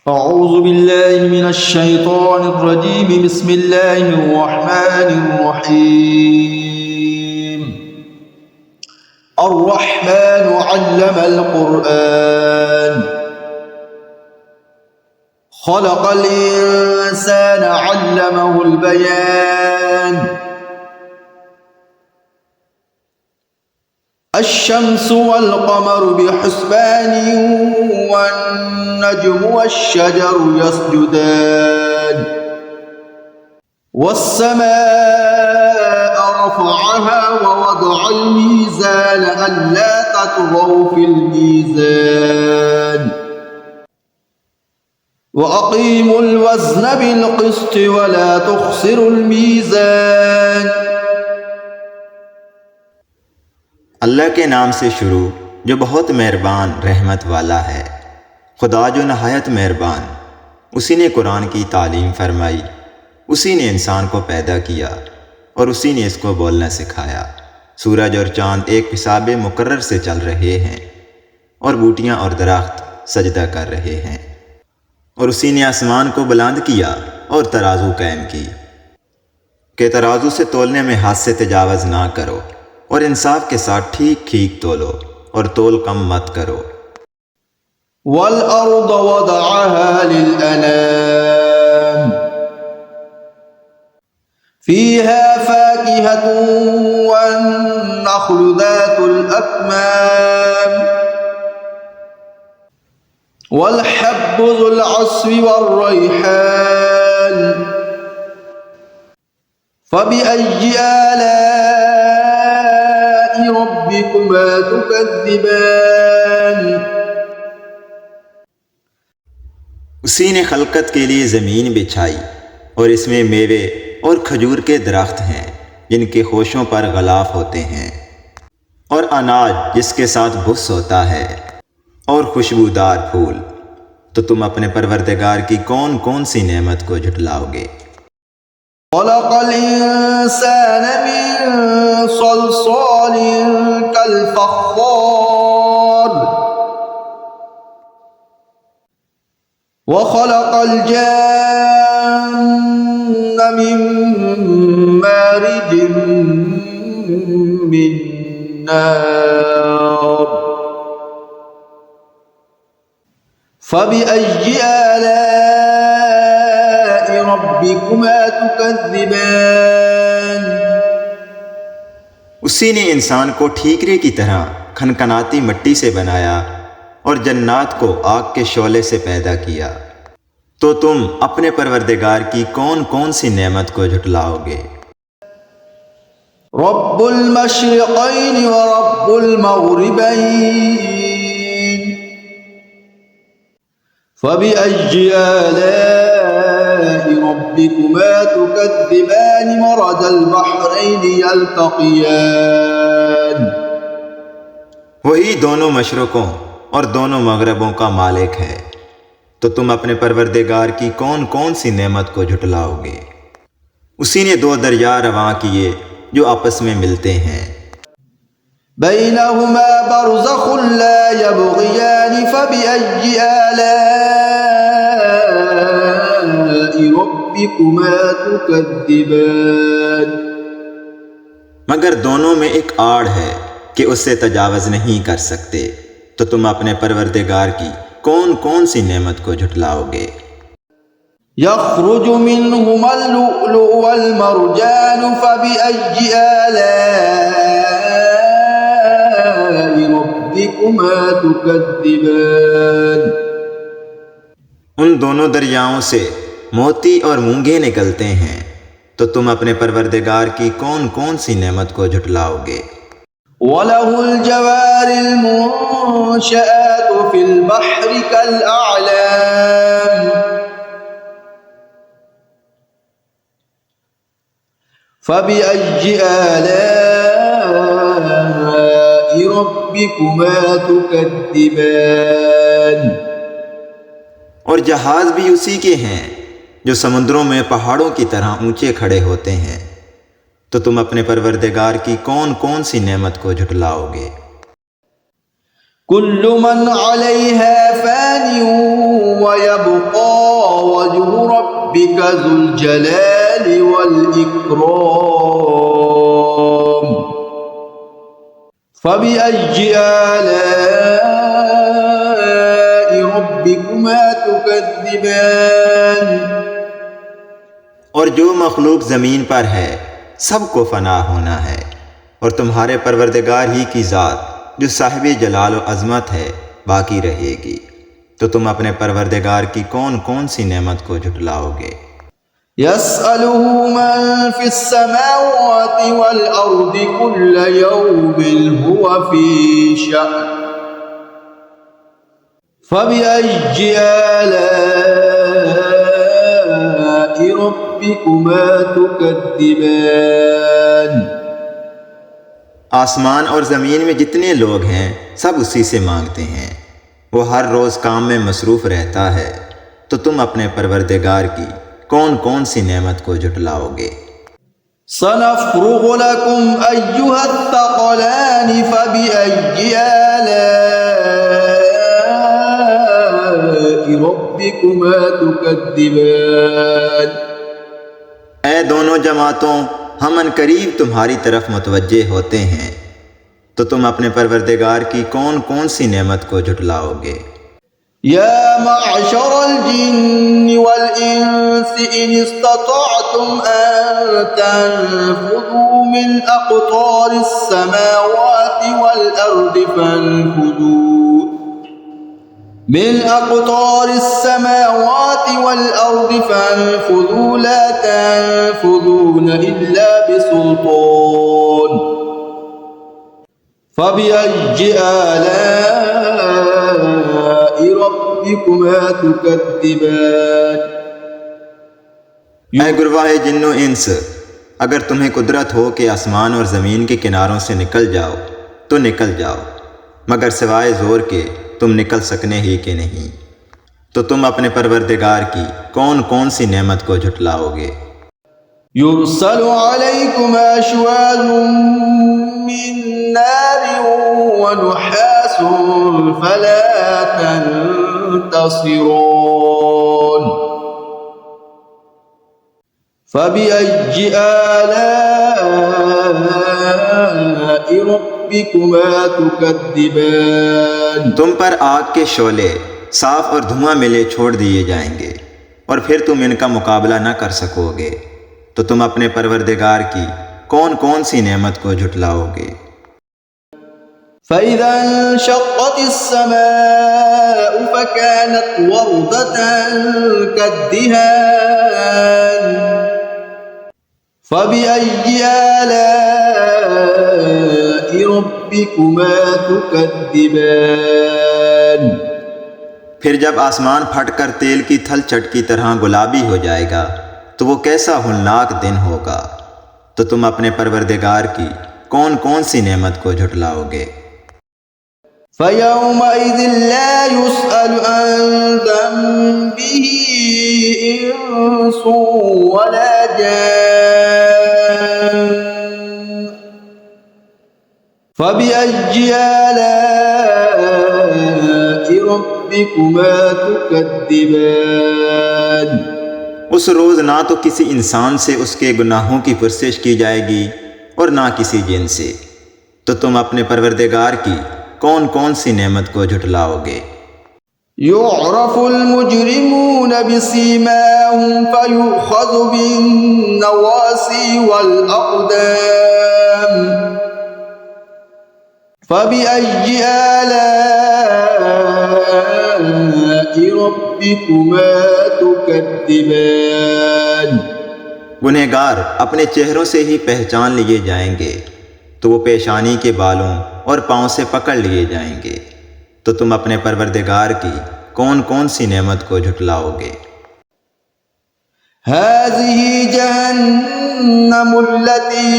أعوذ بالله من الشيطان الرجيم بسم الله الرحمن الرحيم الرحمن علم القرآن خلق الإنسان علمه البيان الشمس والقمر بحسبان والنجم والشجر يسجدان والسماء رفعها ووضع الميزان ألا تطغوا في الميزان وأقيموا الوزن بالقسط ولا تخسروا الميزان। अल्लाह के नाम से शुरू जो बहुत मेहरबान रहमत वाला है। खुदा जो नहायत मेहरबान, उसी ने कुरान की तालीम फरमाई, उसी ने इंसान को पैदा किया और उसी ने इसको बोलना सिखाया। सूरज और चाँद एक हिसाब मुकर्रर से चल रहे हैं और बूटियाँ और दरख्त सजदा कर रहे हैं। और उसी ने आसमान को बुलंद किया और तराजू कायम की कि तराजू से तोलने में हाथ से तजावज़ ना करो और इंसाफ के साथ ठीक ठीक तोलो और तोल कम मत करो। वल-अर्द वदअहा लिल-अनाम फ़ीहा फ़ाकिहतुन वन-नख़्लु ज़ातुल अक्माम वल-हब्बु ज़ुल-अस्फ़ि वर-रैहान फ़बिअय्यि आलाइ रब्बिकुमा तुकज़्ज़िबान। उसी ने खलकत के लिए ज़मीन बिछाई और इसमें मेवे और खजूर के दरख्त हैं जिनके खोशों पर गलाफ होते हैं और अनाज जिसके साथ भुस होता है और खुशबूदार फूल। तो तुम अपने परवरदिगार की कौन कौन सी नेमत को झुटलाओगे। खलक़ल इंसान मिन सलसालिन कल-फ़ख़्ख़ार व खलक़ल जान्न मिन मारिजिन मिन नार फ़बिअय्यि आलाइ रब्बिकुमा तुकज़्ज़िबान। उसी ने इंसान को ठीकरे की तरह खनखनाती मिट्टी से बनाया और जन्नात को आग के शोले से पैदा किया। तो तुम अपने परवरदिगार की कौन कौन सी नेमत को झुटलाओगे। रब्बुल मशरिक़ैन व रब्बुल मग़रिबैन फ़बिअय्यि आलाइ रब्बिकुमा तुकज़्ज़िबान मरजल बहरैन यल्तक़ियान। वही दोनों मशरक़ों और दोनों मगरबों का मालिक है। तो तुम अपने परवरदिगार की कौन कौन सी नेमत को झुटलाओगे। उसी ने दो दरिया रवां किए जो आपस में मिलते हैं। बैनहुमा बरज़ख़ुन ला यबग़ियान फ़बिअय्यि आलाइ रब्बिकुमा तुकज़्ज़िबान। मगर दोनों में एक आड़ है कि उससे तजावज़ नहीं कर सकते। तो तुम अपने परवरदिगार की कौन कौन सी नेमत को झुटलाओगे। यख़्रुजु मिन्हुमल लुअ्लुअु वल मरजान फ़बिअय्यि आलाइ रब्बिकुमा तुकज़्ज़िबान। उन दोनों दरियाओं से मोती और मूंगे निकलते हैं। तो तुम अपने परवरदिगार की कौन कौन सी नेमत को झुटलाओगे। वलहुल जवारिल मुनशआतु फिल बहरि कल अअलाम फ़बिअय्यि आलाइ रब्बिकुमा तुकज़्ज़िबान। और जहाज़ भी उसी के हैं जो समुद्रों में पहाड़ों की तरह ऊंचे खड़े होते हैं। तो तुम अपने परवरदिगार की कौन कौन सी नेमत को झुटलाओगे। कुल्लु मन अलैहा फ़ानि व यबक़ा वजहु रब्बिका ज़ुल जलालि वल इकराम फ़बिअय्यि आलाइ रब्बिकुमा तुकज़्ज़िबान। और जो मखलूक ज़मीन पर है सबको फना होना है, और तुम्हारे परवरदिगार ही की ज़ात जो साहिब जलाल व अज़मत है बाकी रहेगी। तो तुम अपने परवरदिगार की कौन कौन सी नेमत को झुटलाओगे? यस्अलुहु मन फ़िस्समावाति वल अर्दि कुल्ल यौमिन हुवा फ़ी शअन फ़बिअय्यि आलाइ रब्बिकुमा तुकज़्ज़िबान। आसमान और ज़मीन में जितने लोग हैं सब उसी से मांगते हैं, वो हर रोज़ काम में मसरूफ़ रहता है। तो तुम अपने परवरदिगार की कौन कौन सी नेमत को झुटलाओगे? सनफ़्रुग़ु लकुम अय्युहस्सक़लानि फ़बिअय्यि आलाइ रब्बिकुमा तुकज़्ज़िबान। ऐ दोनों जमातों, हम अनकरीब तुम्हारी तरफ मुतवज्जे होते हैं। तो तुम अपने परवरदिगार की कौन कौन सी नेमत को झुटलाओगे? या मअशरल जिन्नि वल इंसि इन इस्ततअतुम अन तनफुज़ू मिन अक़तारिस समावाति वल अर्दि फन्फुज़ू मिन अक़तारिस समावाति वल अर्दि फन्फुज़ू ला तनफुज़ून इल्ला बिसुल्तान फ़बिअय्यि आलाइ रब्बिकुमा तुकज़्ज़िबान। ऐ गुरवाहे जिन्नो इंस, अगर तुम्हें कुदरत हो कि आसमान और ज़मीन के किनारों से निकल जाओ तो निकल जाओ, मगर सिवाय ज़ोर के तुम निकल सकने ही के नहीं। तो तुम अपने परवरदिगार की कौन कौन सी नेमत को झुटलाओगे? युरसलु अलैकुमा शुवाज़ुम मिन नारिन व नुहासुन फला तंतसिरून फ़बिअय्यि आलाइ रब्बिकुमा तुकज़्ज़िबान। तुम पर आग के शोले साफ और धुआं मिले छोड़ दिए जाएंगे, और फिर तुम इनका मुकाबला न कर सकोगे। तो तुम अपने परवरदिगार की कौन कौन सी नेमत को झुटलाओगे? फ़इज़ा इंशक़्क़तिस समाउ फ़कानत वरदतन कद्दिहान फ़बिअय्यि आलाइ रब्बिकुमा तुकज़्ज़िबान। फिर जब आसमान फटकर तेल की थल चट की तरह गुलाबी हो जाएगा तो वो कैसा होलनाक दिन होगा। तो तुम अपने परवरदिगार की कौन कौन सी नेमत को झुटलाओगे? फ़यौमइज़िन ला युस्अलु अन ज़ंबिही इंसुन वला जान फ़बिअय्यि आलाइ रब्बिकुमा तुकज़्ज़िबान। उस रोज़ ना तो किसी इंसान से उसके गुनाहों की पुरसिश की जाएगी और ना किसी जिन से। तो तुम अपने परवरदिगार की कौन कौन सी नेमत को झुटलाओगे? युअरफ़ुल मुजरिमून बिसीमाहुम फ़युख़ज़ु बिन्नवासी वल अक़दाम फ़बिअय्यि आलाइ रब्बिकुमा तुकज़्ज़िबान। गुनहगार अपने चेहरों से ही पहचान लिए जाएंगे, तो वो पेशानी के बालों और पाँव से पकड़ लिए जाएंगे। तो तुम अपने परवरदिगार की कौन कौन सी नेमत को झुटलाओगे? हाज़िही जहन्नमुल्लती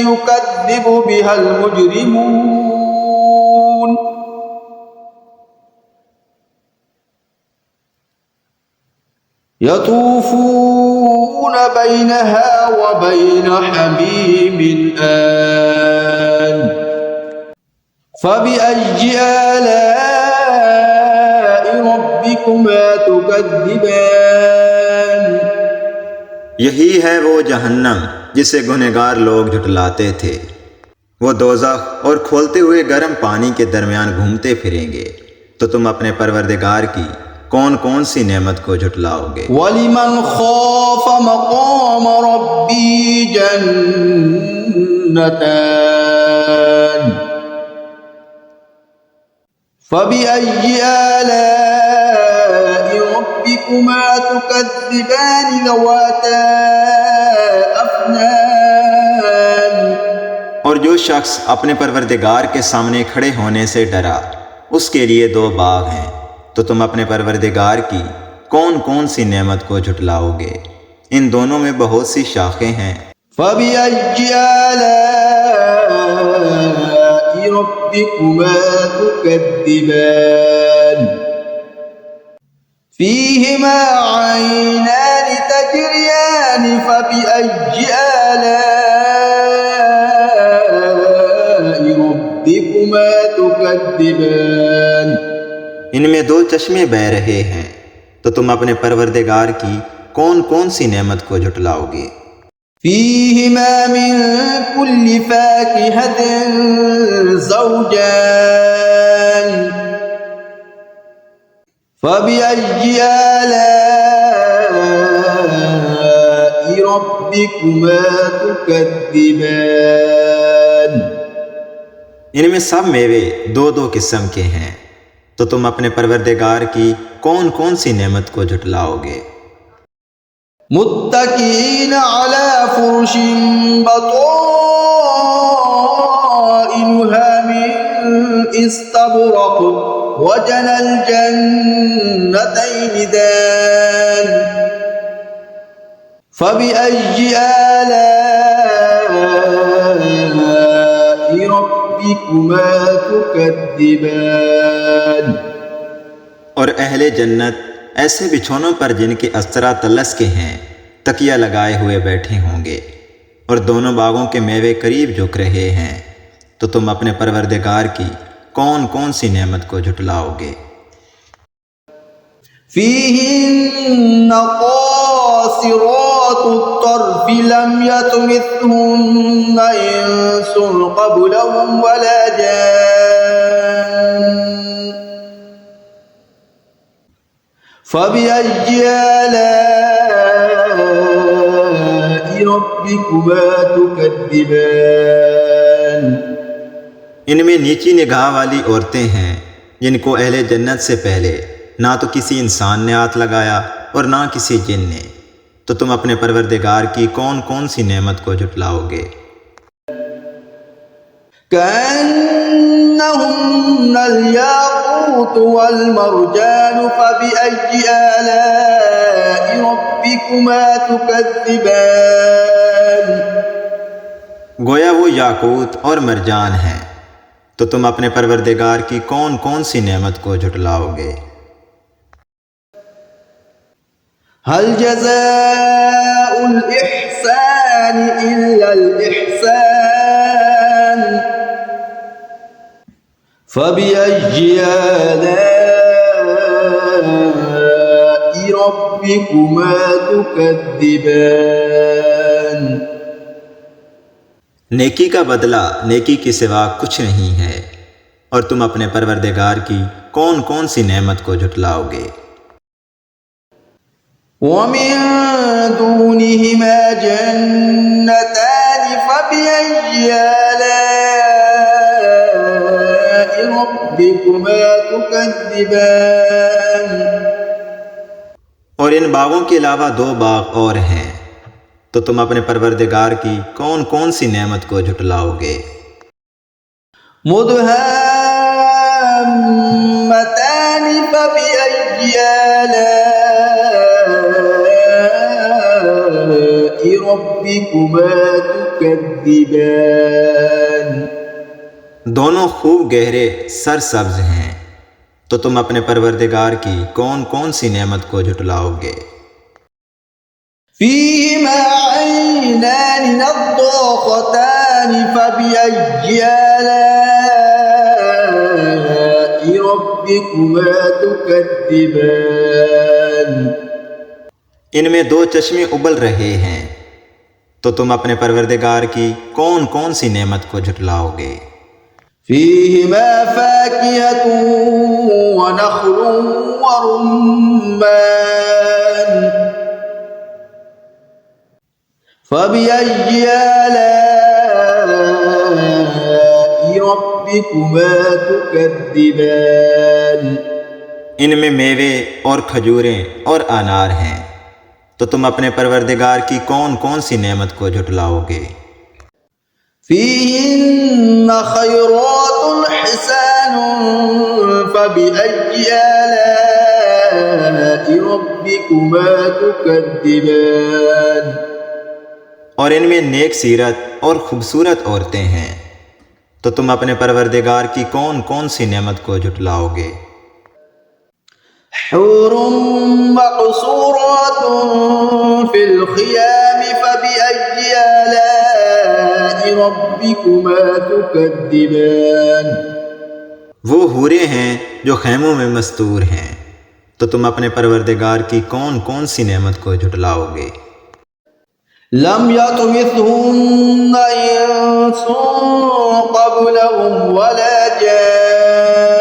युकज़्ज़िबु बिहल मुजरिमून यतूफून बैनहा व बैन हमीमिन आन फ़बिअय्यि आलाइ ربكما تكذبان यही है वो जहन्नम जिसे गुनहगार लोग झुटलाते थे। वो दोज़ख और खोलते हुए गर्म पानी के दरमियान घूमते फिरेंगे। तो तुम अपने परवरदिगार की कौन कौन सी नेमत को झुटलाओगे। वलिमन खौफ मक़ाम रब्बी जन्नतान फबिअय्यि आलाइ रब्बिकुमा तुकज़्ज़िबान ज़वाता अफ़नान। और जो शख्स अपने परवरदिगार के सामने खड़े होने से डरा, उसके लिए दो बाग हैं। तो तुम अपने परवरदिगार की कौन कौन सी नेमत को झुटलाओगे। इन दोनों में बहुत सी शाखें हैं। फबिअय्यि आलाइ रब्बिकुमा तुकज़्ज़िबान फ़ीहिमा ऐनान तजरियान फबिअय्यि आलाइ रब्बिकुमा तुकज़्ज़िबान। इनमें दो चश्मे बह रहे हैं। तो तुम अपने परवरदिगार की कौन कौन सी नेमत को झुटलाओगे। फ़ीहिमा मिन कुल्लि फ़ाकिहतिन ज़ौजान फबिअय्यि आलाइ रब्बिकुमा तुकज़्ज़िबान। इनमें सब मेवे दो दो किस्म के हैं। तो तुम अपने परवरदिगार की कौन कौन सी नेमत को झुटलाओगे। मुत्तकीन अला फुरुशिन बताइनुहा मिन इस्तबरक़ वजनल जन्नतैन दान फबिअय्यि आलाइ रब्बिकुमा तुकज़्ज़िबान। और अहले जन्नत ऐसे बिछौनों पर जिनके अस्तरा तलस के हैं, तकिया लगाए हुए बैठे होंगे और दोनों बागों के मेवे करीब झुक रहे हैं। तो तुम अपने परवरदिगार की कौन कौन सी नेमत को झुटलाओगे। फ़ीहिन्न क़ासिरातुत तर्फ़ लम यतमिथहुन्न इंसुन क़ब्लहुम वला जान फबिअय्यि आलाइ रब्बिकुमा तुकज़्ज़िबान। इनमें नीची निगाह वाली औरतें हैं जिनको अहले जन्नत से पहले ना तो किसी इंसान ने हाथ लगाया और ना किसी जिन ने। तो तुम अपने परवरदिगार की कौन कौन सी नेमत को झुटलाओगे। कअन्नहुन्नल याक़ूत वल मरजान फबिअय्यि आलाइ रब्बिकुमा तुकज़्ज़िबान। गोया वो याकूत और मरजान हैं। तो तुम अपने परवरदिगार की कौन कौन सी नेमत को झुटलाओगे। हल जज़ाउल इहसान इल्लल इहसान फबिअय्यि आलाइ रब्बिकुमा तुकज़्ज़िबान। नेकी का बदला नेकी के सिवा कुछ नहीं है। और तुम अपने परवरदिगार की कौन कौन सी नेमत को झुटलाओगे। वमिन दूनिहिमा जन्नतान फबिअय्यि आलाइ रब्बिकुमा तुकज़्ज़िबान। और इन बागों के अलावा दो बाग और हैं। तो तुम अपने परवरदिगार की कौन कौन सी नेमत को झुटलाओगे। मुदहाम्मतान फबिअय्यि आलाइ रब्बिकुमा तुकज़्ज़िबान। दोनों खूब गहरे सरसब्ज हैं। तो तुम अपने परवरदिगार की कौन कौन सी नेमत को झुटलाओगे। फ़ीहिमा ऐनान नज़्ज़ाक़तान फबिअय्यि आलाइ ربكما تكذبان इनमें दो चश्मे उबल रहे हैं, तो तुम अपने परवरदिगार की कौन कौन सी नेमत को झुटलाओगे। فيهما فاكهة ونخل ورمان فبأي آلاء ربكما تكذبان इनमें मेवे और खजूरें और अनार हैं, तो तुम अपने परवरदिगार की कौन कौन सी नेमत को झुटलाओगे। فيهن خيرات حسان فبأي آلاء ربكما تكذبان और इनमें नेक सीरत और खूबसूरत औरतें हैं, तो तुम अपने परवरदिगार की कौन कौन सी नेमत को झुटलाओगे। حور مقصورات في الخيام فبأي آلاء ربكما تكذبان वो हूरें हैं जो खैमों में मस्तूर हैं, तो तुम अपने परवरदिगार की कौन कौन सी नेमत को झुटलाओगे। لم يطمثهن إنس قبلهم ولا جان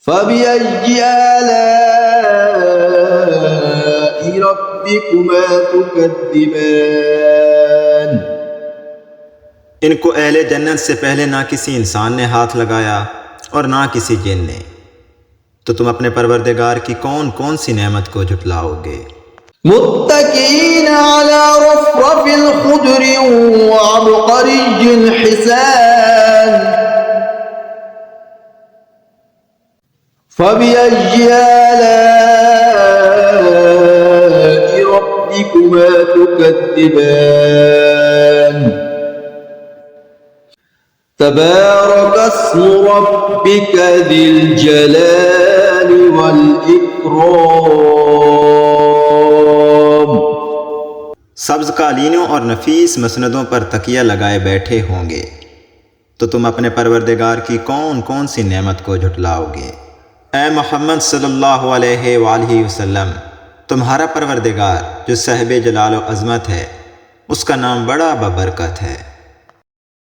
فبأي آلاء ربكما تكذبان इनको अहले जन्नत से पहले ना किसी इंसान ने हाथ लगाया और ना किसी जिन ने, तो तुम अपने परवरदिगार की कौन कौन सी नेमत को झुटलाओगे। متكئين على رفرف خضر وعبقري حسان فبأي آلاء ربكما تكذبان تبارك اسم ربك ذي الجلال والإكرام सब्ज कालीनों और नफीस मसनदों पर तकिया लगाए बैठे होंगे, तो तुम अपने परवरदिगार की कौन कौन सी नेमत को झुटलाओगे। ए मोहम्मद सल्लल्लाहु अलैहि वसल्लम, तुम्हारा परवरदिगार जो साहिब जलाल व अज़मत है, उसका नाम बड़ा बबरकत है।